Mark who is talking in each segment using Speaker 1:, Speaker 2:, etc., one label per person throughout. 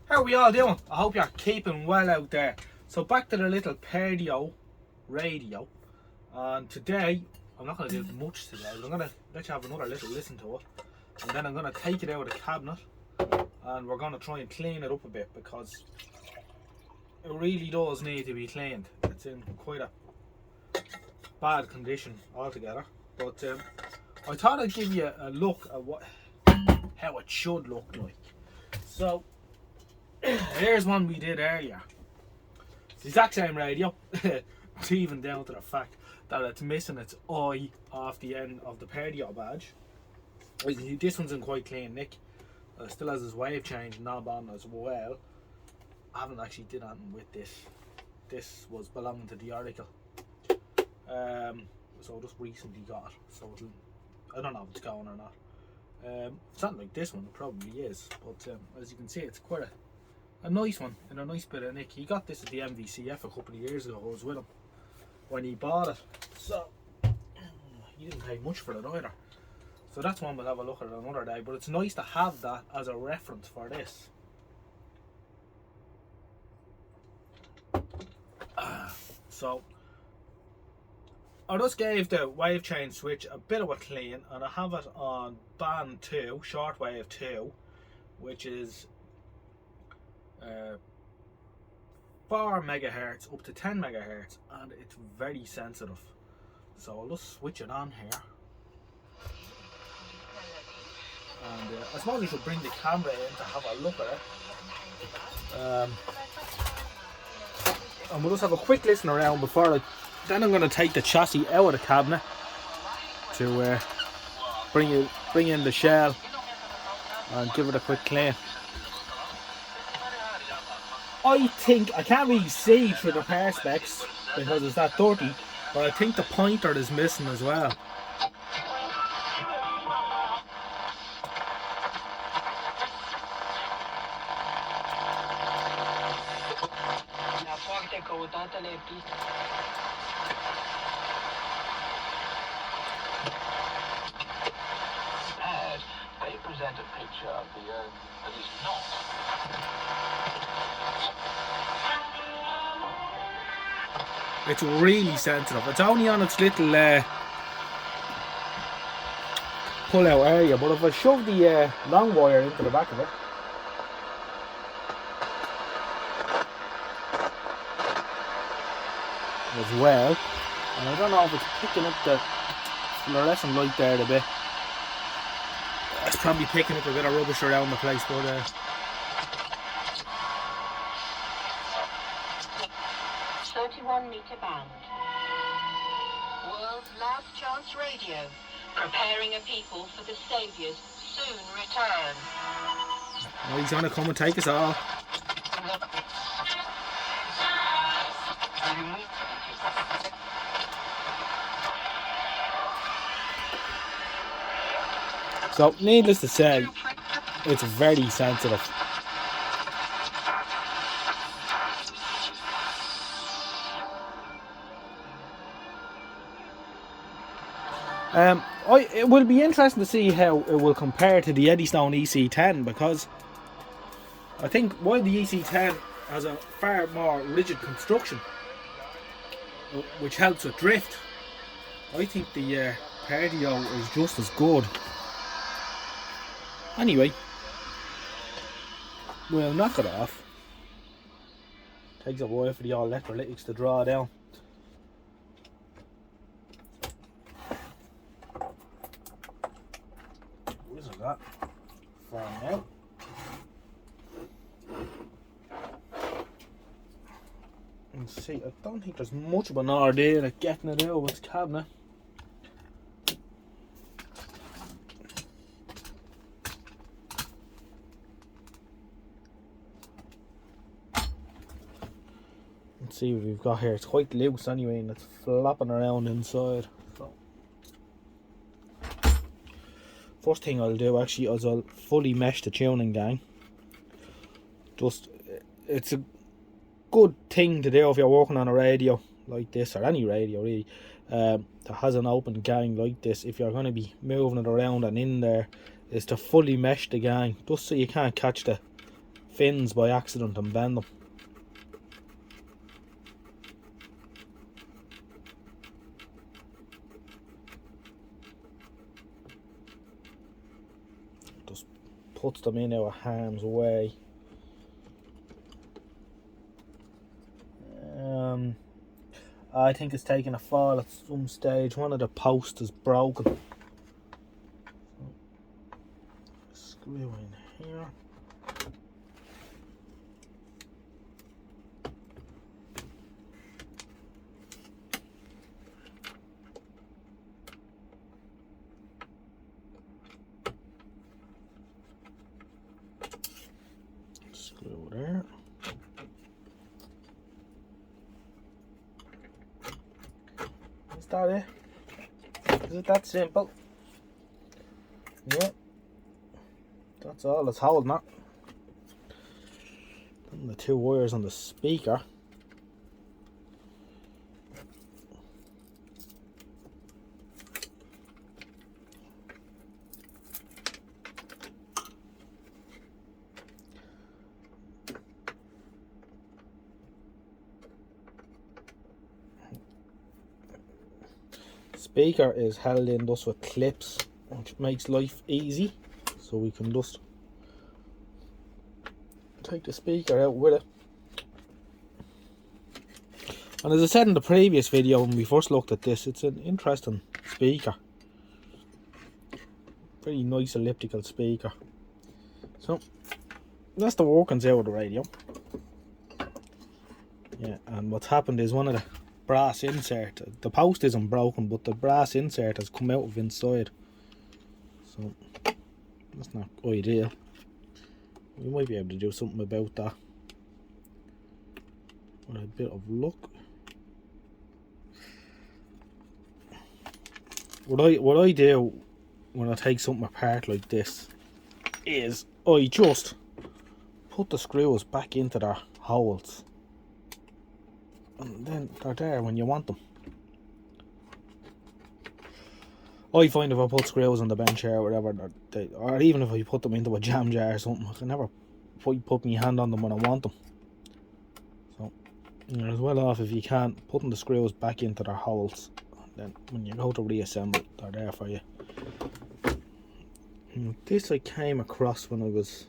Speaker 1: How are we all doing? I hope you're keeping well out there. So back to the little Perdio radio. And today, I'm not going to do much today, but I'm going to let you have another little listen to it. And then I'm going to take it out of the cabinet. And we're going to try and clean it up a bit because it really does need to be cleaned. It's in quite a bad condition altogether. But I thought I'd give you a look at how it should look like. So, here's one we did earlier. It's the exact same radio, even down to the fact that it's missing its eye off the end of the Perdio badge. You can see this one's in quite clean nick. Still has his wave change knob on as well. I haven't actually did anything with this. This was belonging to the article. So I just recently got it. So I don't know if it's going or not. Something like this one, it probably is. But as you can see, it's quite a nice one and a nice bit of nick. He got this at the MVCF a couple of years ago. I was with him when he bought it, so he didn't pay much for it either. So that's one we'll have a look at another day, but it's nice to have that as a reference for this. So I just gave the wave change switch a bit of a clean, and I have it on band 2, shortwave 2, which is 4 megahertz up to 10 megahertz, and it's very sensitive. So I'll just switch it on here. And I suppose we should bring the camera in to have a look at it. And we'll just have a quick listen around before then I'm going to take the chassis out of the cabinet to bring in the shell and give it a quick clean. I think I can't really see through the perspex because it's that dirty, but I think the pointer is missing as well.
Speaker 2: They present a picture of the Earth that is not.
Speaker 1: It's really sensitive. It's only on its little pull-out area, but if I shove the long wire into the back of it, as well, and I don't know if it's picking up the fluorescent light there a bit. It's probably picking up a bit of rubbish around the place, but
Speaker 3: 31-meter band. World's last chance radio, preparing a people for the Saviour's soon return.
Speaker 1: well, he's gonna come and take us all. So, needless to say, it's very sensitive. It will be interesting to see how it will compare to the Eddystone EC10, because I think while the EC10 has a far more rigid construction, which helps with drift, I think the Perdio is just as good. Anyway, we'll knock it off. Takes a while for the electrolytics to draw down. What is that? For now. Let's see, I don't think there's much of an ordeal at getting it out of its cabinet. Let's see what we've got here. It's quite loose anyway, and it's flopping around inside. So, first thing I'll do actually is I'll fully mesh the tuning gang. It's a good thing to do if you're working on a radio like this, or any radio really, that has an open gang like this. If you're going to be moving it around and in there, is to fully mesh the gang, just so you can't catch the fins by accident and bend them. Just puts them in our harm's way. I think it's taken a fall at some stage. One of the posts is broken. Screw in here. Screw there. Is that it? Is it that simple? Yeah. That's all that's holding it. And the two wires on the speaker. Speaker is held in just with clips, which makes life easy, so we can just take the speaker out with it. And as I said in the previous video when we first looked at this, it's an interesting speaker. Very nice elliptical speaker. So that's the workings out of the radio. Yeah, and what's happened is one of the brass insert, the post isn't broken, but the brass insert has come out of inside, so that's not ideal. We might be able to do something about that with a bit of luck. What I do when I take something apart like this is I just put the screws back into their holes, and then they're there when you want them. I find if I put screws on the bench here or whatever, or even if I put them into a jam jar or something, I can never put my hand on them when I want them. So you're as well off if you can putting the screws back into their holes. Then when you go to reassemble, they're there for you. And this I came across when I was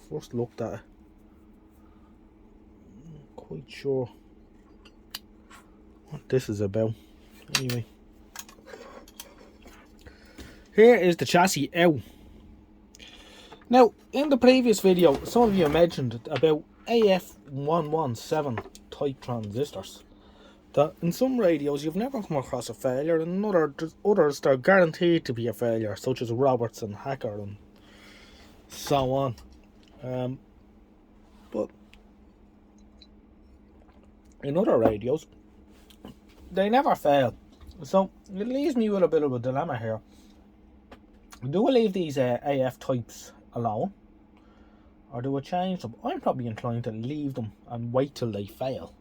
Speaker 1: first looked at it. I'm not quite sure what this is about. Anyway, here is the chassis out. Now, in the previous video, some of you mentioned about AF117 type transistors. That in some radios you've never come across a failure, and others they're guaranteed to be a failure, such as Roberts and Hacker and so on. But in other radios, they never fail. So it leaves me with a bit of a dilemma here. Do I leave these AF types alone, or do I change them? I'm probably inclined to leave them and wait till they fail.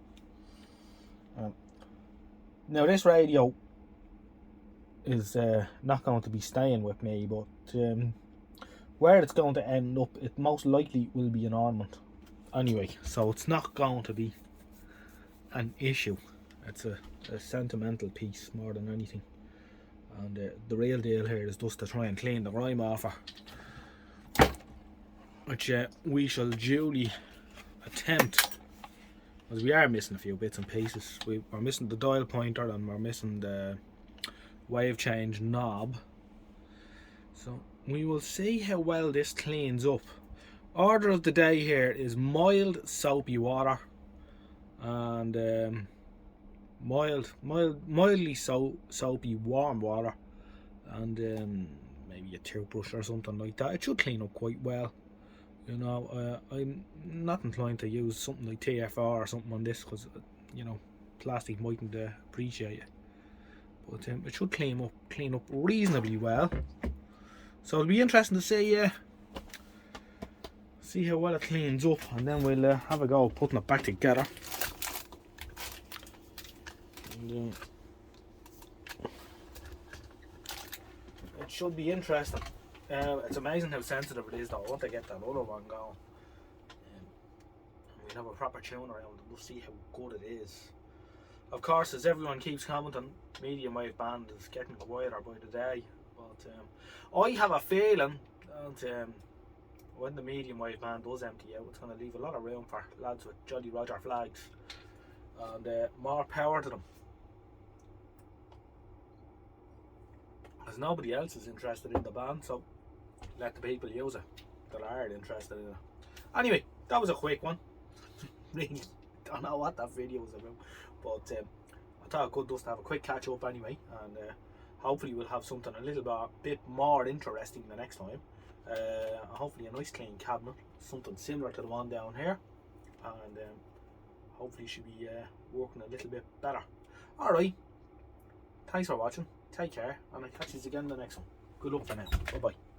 Speaker 1: Now this radio is not going to be staying with me, but where it's going to end up, it most likely will be an ornament anyway, so it's not going to be an issue. It's a sentimental piece more than anything, and the real deal here is just to try and clean the grime off her, which we shall duly attempt, because we are missing a few bits and pieces. We're missing the dial pointer, and we're missing the wave change knob, so we will see how well this cleans up. Order of the day here is mild soapy water and mildly soapy warm water, and maybe a toothbrush or something like that. It should clean up quite well. You know, I'm not inclined to use something like TFR or something on this, because you know, plastic mightn't appreciate it. But it should clean up reasonably well. So it'll be interesting to see how well it cleans up, and then we'll have a go putting it back together. And, it should be interesting. It's amazing how sensitive it is though. I want to get that other one going. can have a proper tune around and we'll see how good it is. Of course, as everyone keeps commenting, medium wave band is getting quieter by the day. But I have a feeling that when the medium wave band does empty out, it's going to leave a lot of room for lads with Jolly Roger flags. And more power to them. Because nobody else is interested in the band, so let the people use it that are interested in it. Anyway, that was a quick one. Really don't know what that video was about, but I thought it could just have a quick catch up anyway, and hopefully we'll have something a little bit more interesting the next time. Hopefully a nice clean cabinet, something similar to the one down here, and hopefully should be working a little bit better. Alright, thanks for watching, take care, and I'll catch you again in the next one. Good luck for now, bye bye.